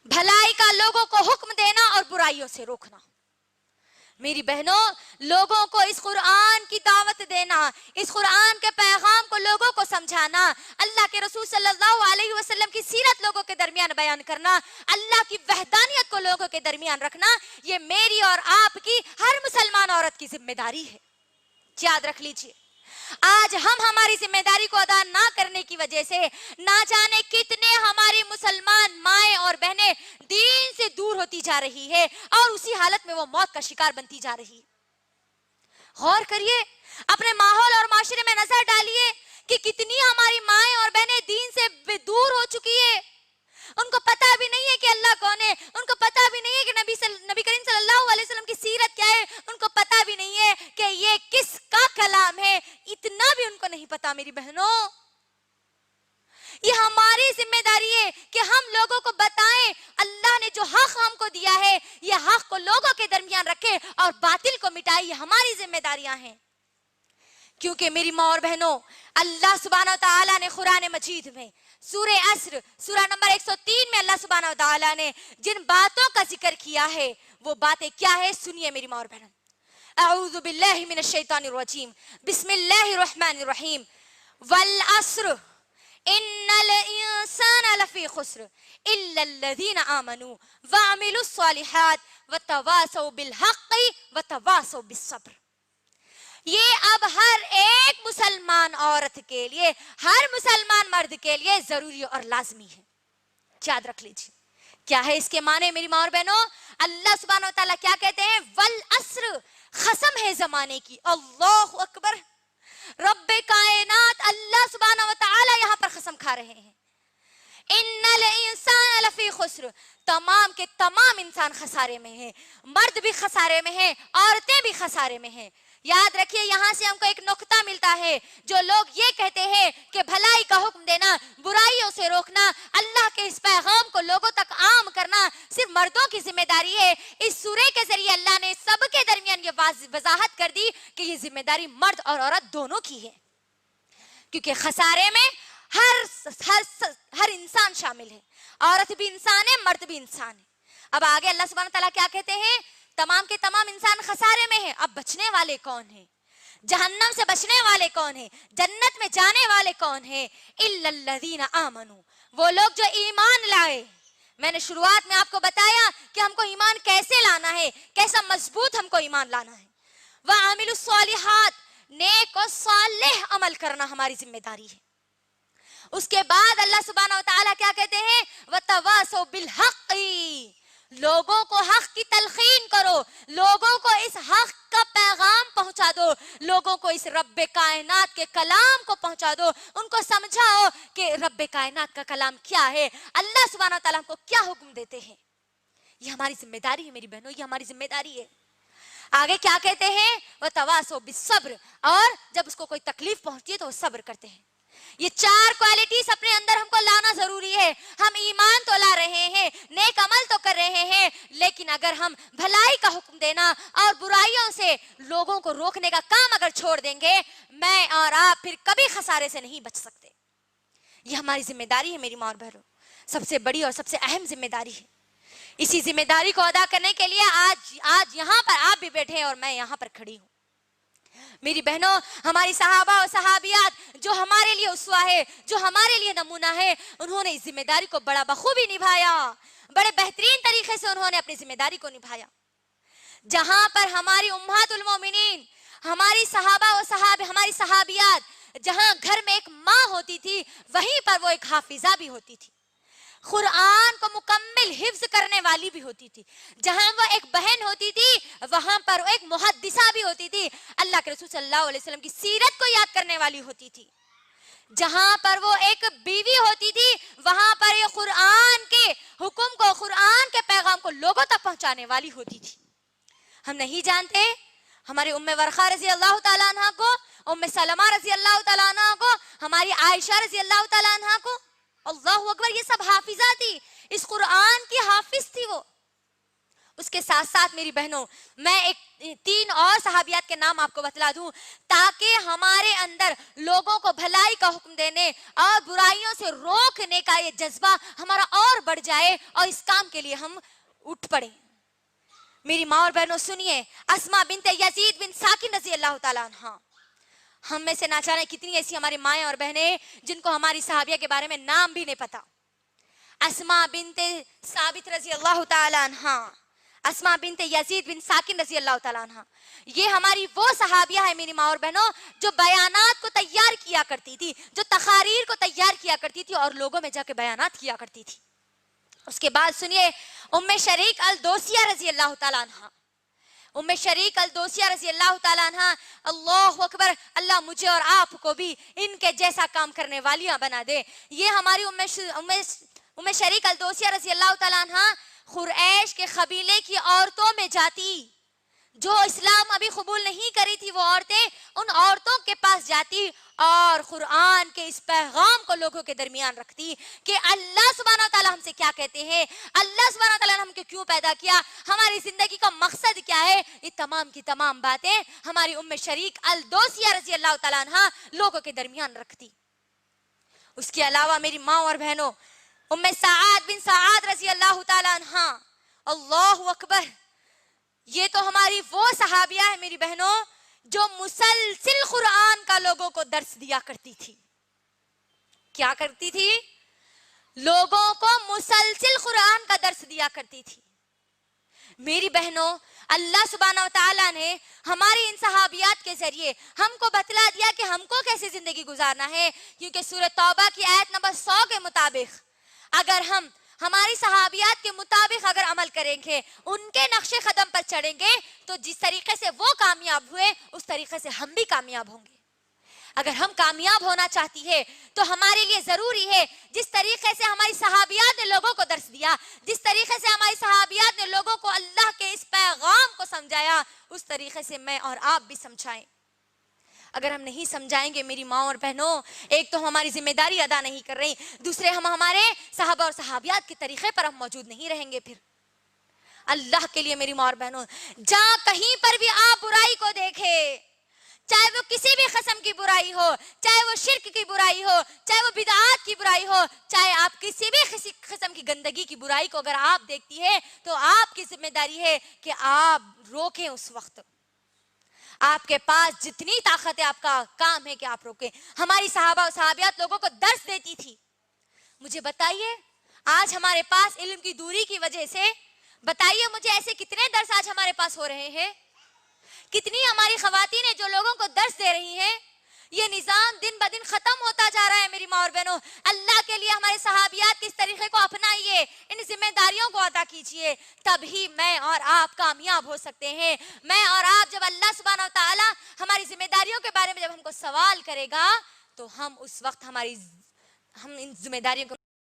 भलाई का लोगों को हुक्म देना और बुराइयों से रोकना। मेरी बहनों, लोगों को इस कुरान की दावत देना, इस कुरान के पैगाम को लोगों को समझाना, अल्लाह के रसूल सल्लल्लाहु अलैहि वसल्लम की सीरत लोगों के दरमियान बयान करना, अल्लाह की वहदानियत को लोगों के दरमियान रखना, ये मेरी और आपकी हर मुसलमान औरत की जिम्मेदारी है। याद रख लीजिए, आज हम हमारी जिम्मेदारी को अदा ना करने की वजह से ना जाने कितने हमारी मुसलमान माएं और बहनें दीन से दूर होती जा रही है और उसी हालत में वो मौत का शिकार बनती जा रही है। गौर करिए, अपने माहौल और माशरे में नजर डालिए कि कितनी हमारी माएं और बहनें दीन से दूर हो चुकी है। उनको पता भी नहीं है कि अल्लाह कौन है, उनको पता भी नहीं है कि नबी करीम सल्लल्लाहु अलैहि वसल्लम की सीरत क्या है, उनको पता भी नहीं है कि ये किसका कलाम है, इतना भी उनको नहीं पता। मेरी बहनों, ये हमारी जिम्मेदारी है कि हम लोगों को बताएं अल्लाह ने जो हक हमको दिया है, ये हक को लोगों के दरमियान रखे और बातिल को मिटाए। ये हमारी जिम्मेदारियां हैं। क्योंकि मेरी माँ और बहनों, अल्लाह सुब्हानहू व तआला ने कुरान मजीद में सूरे अस्र सूरा नंबर 103 में अल्लाह सुब्हानहू व तआला ने जिन बातों का जिक्र किया है वो बातें क्या है, सुनिए मेरी माँ और बहनों। अऊज़ु बिल्लाहि मिनश शैतानिर रजीम, बिस्मिल्लाहिर रहमानिर रहीम। वल अस्र इन्नल इंसाना लफी खुस्र इल्लल्लज़ीना आमनू व अमिलुस सालिहात व तवासौ बिल हक़्क़ि व तवासौ बिस सब्र। ये अब हर एक मुसलमान औरत के लिए, हर मुसलमान मर्द के लिए जरूरी और लाजमी है। याद रख लीजिए, क्या है इसके माने मेरी माँ और बहनों। अल्लाह सुब्हानहू व तआला क्या कहते हैं? वल अस्र, कसम है जमाने की। अल्लाहु अकबर, रब्बे कायनात अल्लाह सुब्हानहू व तआला यहाँ पर कसम खा रहे हैं। इन्नल इंसान लफी खुस्र, तमाम के तमाम इंसान खसारे में है, मर्द भी खसारे में है, औरतें भी खसारे में है। याद रखिए, यहाँ से हमको एक नुक्ता मिलता है। जो लोग ये कहते हैं कि भलाई का हुक्म देना, बुराइयों से रोकना, अल्लाह के इस पैगाम को लोगों तक आम करना सिर्फ मर्दों की जिम्मेदारी है, इस सूरे के जरिए अल्लाह ने सबके दरमियान ये वजाहत कर दी कि ये जिम्मेदारी मर्द और औरत दोनों की है। क्योंकि खसारे में हर इंसान शामिल है, औरत भी इंसान है, मर्द भी इंसान है। अब आगे अल्लाह सुब्हानहू व तआला क्या कहते हैं? तमाम के तमाम इंसान खसारे में है। अब बचने वाले कौन है? जहन्नम से बचने वाले कौन है? जन्नत में जाने वाले कौन है? इल्लल्लज़ीना आमनू, वो लोग जो ईमान लाए। मैंने शुरुआत में आपको बताया कि हमको ईमान कैसे लाना है, कैसा मजबूत हमको ईमान लाना है। व आमिलुस सालिहात, नेक और सालेह अमल करना हमारी जिम्मेदारी है। उसके बाद अल्लाह सुब्हानहू व तआला क्या कहते हैं? व तवासौ बिल हक़्क़ि, लोगों को हक की तलखीन करो, लोगों को इस हक का पैगाम पहुंचा दो, लोगों को इस रब्बे कायनात के कलाम को पहुंचा दो, उनको समझाओ कि रब्बे कायनात का कलाम क्या है, अल्लाह सुब्हानहू व तआला हमको क्या हुक्म देते हैं। ये हमारी जिम्मेदारी है मेरी बहनों, ये हमारी जिम्मेदारी है। आगे क्या कहते हैं? वह तवासौ बिस सब्र, और जब उसको कोई तकलीफ पहुंचती है तो वो सब्र करते हैं। ये चार क्वालिटीज अपने अंदर हमको लाना जरूरी है। हम ईमान तो ला रहे हैं, नेक अमल तो कर रहे हैं, लेकिन अगर हम भलाई का हुक्म देना और बुराइयों से लोगों को रोकने का काम अगर छोड़ देंगे, मैं और आप फिर कभी खसारे से नहीं बच सकते। ये हमारी जिम्मेदारी है मेरी माँ और बहनों, सबसे बड़ी और सबसे अहम जिम्मेदारी है। इसी जिम्मेदारी को अदा करने के लिए आज यहाँ पर आप भी बैठे हैं और मैं यहाँ पर खड़ी हूँ। मेरी बहनों, हमारी सहाबा और सहाबियात जो हमारे लिए उसवा है, जो हमारे लिए नमूना है, उन्होंने इस जिम्मेदारी को बड़ा बखूबी निभाया, बड़े बेहतरीन तरीके से उन्होंने अपनी जिम्मेदारी को निभाया। जहां पर हमारी उम्महातुल मोमिनीन, हमारी सहाबा और हमारी सहाबियात, जहां घर में एक माँ होती थी, वहीं पर वो एक हाफिजा भी होती थी, कुरान को मुकम्मल हिफ्ज करने वाली भी होती थी। जहां वो एक बहन होती थी, वहां पर एक मुहद्दिसा भी होती थी, अल्लाह के रसूल सल्लल्लाहु अलैहि वसल्लम की सीरत को याद करने वाली होती थी। जहां पर वो एक बीवी होती थी, वहां पर ये कुरान के हुक्म को, कुरान के पैगाम को लोगों तक पहुंचाने वाली होती थी। हम नहीं जानते हमारी उम्मे वरखा रजी अल्लाह ताला अन्हा को, उम्मे सलमा रजी अल्लाह ताला अन्हा को, हमारी आयशा रजी अल्लाह ताला अन्हा को, अल्लाहु अकबर, ये सब हाफिजा थी, इस कुरान की हाफिज थी वो। اس کے ساتھ ساتھ میری بہنوں میں ایک 3 اور صحابیات کے نام آپ کو بتلا دوں تاکہ ہمارے اندر لوگوں کو بھلائی کا حکم دینے اور برائیوں سے روکنے کا یہ جذبہ ہمارا اور بڑھ جائے اور اس کام کے لیے ہم اٹھ پڑیں. میری ماں اور بہنوں سنیے, اسما بنت یزید بن ساکن رضی اللہ تعالیٰ عنہ. ہم میں سے نہ جانے کتنی ایسی ہماری مائیں اور بہنیں جن کو ہماری صحابیہ کے بارے میں نام بھی نہیں پتا. اسما بنت ثابت رضی اللہ تعالیٰ عنہ, اسما بنت یزید بن ساکن رضی اللہ تعالیٰ عنہ, یہ ہماری وہ صحابیہ ہے میری ماں اور بہنوں جو بیانات کو تیار کیا کرتی تھی, جو تقاریر کو تیار کیا کرتی تھی اور لوگوں میں جا کے بیانات کیا کرتی تھی. اس کے بعد سنیے ام شریک الدوسیہ رضی اللہ تعالیٰ عنہ. ام شریک الدوسیہ رضی اللہ تعالیٰ عنہ, اللہ اکبر, اللہ مجھے اور آپ کو بھی ان کے جیسا کام کرنے والیاں بنا دے. یہ ہماری ام شریک الدوسیہ رضی اللہ تعالیٰ عنہ قریش کے قبیلے کی عورتوں میں جاتی, جو اسلام ابھی قبول نہیں کری تھی وہ عورتیں ان عورتوں کے پاس جاتی اور قرآن کے اس پیغام کو لوگوں کے درمیان رکھتی کہ اللہ سبحانہ وتعالیٰ ہم سے کیا کہتے ہیں, اللہ سبحانہ وتعالیٰ نے ہم کو کیوں پیدا کیا, ہماری زندگی کا مقصد کیا ہے. یہ تمام کی تمام باتیں ہماری ام شریک الدوسیہ رضی اللہ تعالیٰ عنہ لوگوں کے درمیان رکھتی. اس کے علاوہ میری ماں اور بہنوں ام سعاد بن سعاد رضی اللہ تعالیٰ عنہ, اللہ اکبر, یہ تو ہماری وہ صحابیہ ہے میری بہنوں جو مسلسل قرآن کا لوگوں کو درس دیا کرتی تھی. کیا کرتی تھی؟ لوگوں کو مسلسل قرآن کا درس دیا کرتی تھی. میری بہنوں اللہ سبحانہ وتعالیٰ نے ہماری ان صحابیات کے ذریعے ہم کو بتلا دیا کہ ہم کو کیسے زندگی گزارنا ہے, کیونکہ سورہ توبہ کی آیت نمبر 100 کے مطابق اگر ہم ہماری صحابیات کے مطابق اگر عمل کریں گے, ان کے نقش قدم پر چڑھیں گے, تو جس طریقے سے وہ کامیاب ہوئے اس طریقے سے ہم بھی کامیاب ہوں گے. اگر ہم کامیاب ہونا چاہتی ہے تو ہمارے لیے ضروری ہے جس طریقے سے ہماری صحابیات نے لوگوں کو درس دیا, جس طریقے سے ہماری صحابیات نے لوگوں کو اللہ کے اس پیغام کو سمجھایا, اس طریقے سے میں اور آپ بھی سمجھائیں. اگر ہم نہیں سمجھائیں گے میری ماں اور بہنوں, ایک تو ہماری ذمہ داری ادا نہیں کر رہی, دوسرے ہم ہمارے صحابہ اور صحابیات کے طریقے پر ہم موجود نہیں رہیں گے. پھر اللہ کے لیے میری ماں اور بہنوں, جہاں کہیں پر بھی آپ برائی کو دیکھیں, چاہے وہ کسی بھی قسم کی برائی ہو, چاہے وہ شرک کی برائی ہو, چاہے وہ بدعات کی برائی ہو, چاہے آپ کسی بھی قسم کی گندگی کی برائی کو اگر آپ دیکھتی ہے تو آپ کی ذمہ داری ہے کہ آپ روکیں. اس وقت آپ کے پاس جتنی طاقت ہے آپ کا کام ہے کہ آپ روکیں. ہماری صحابہ و صحابیات لوگوں کو درس دیتی تھی. مجھے بتائیے آج ہمارے پاس علم کی دوری کی وجہ سے, بتائیے مجھے ایسے کتنے درس آج ہمارے پاس ہو رہے ہیں, کتنی ہماری خواتین ہیں جو لوگوں کو درس دے رہی ہیں. یہ نظام دن بدن ختم ہوتا جا رہا ہے میری ماں اور بہنوں. اللہ کے لیے ہمارے صحابیات کے اس طریقے کو اپنائیے, ان ذمہ داریوں کو ادا کیجیے, تبھی میں اور آپ کامیاب ہو سکتے ہیں. میں اور آپ جب اللہ سبحانہ وتعالی ہماری ذمہ داریوں کے بارے میں جب ہم کو سوال کرے گا تو ہم اس وقت ہم ان ذمہ داریوں کو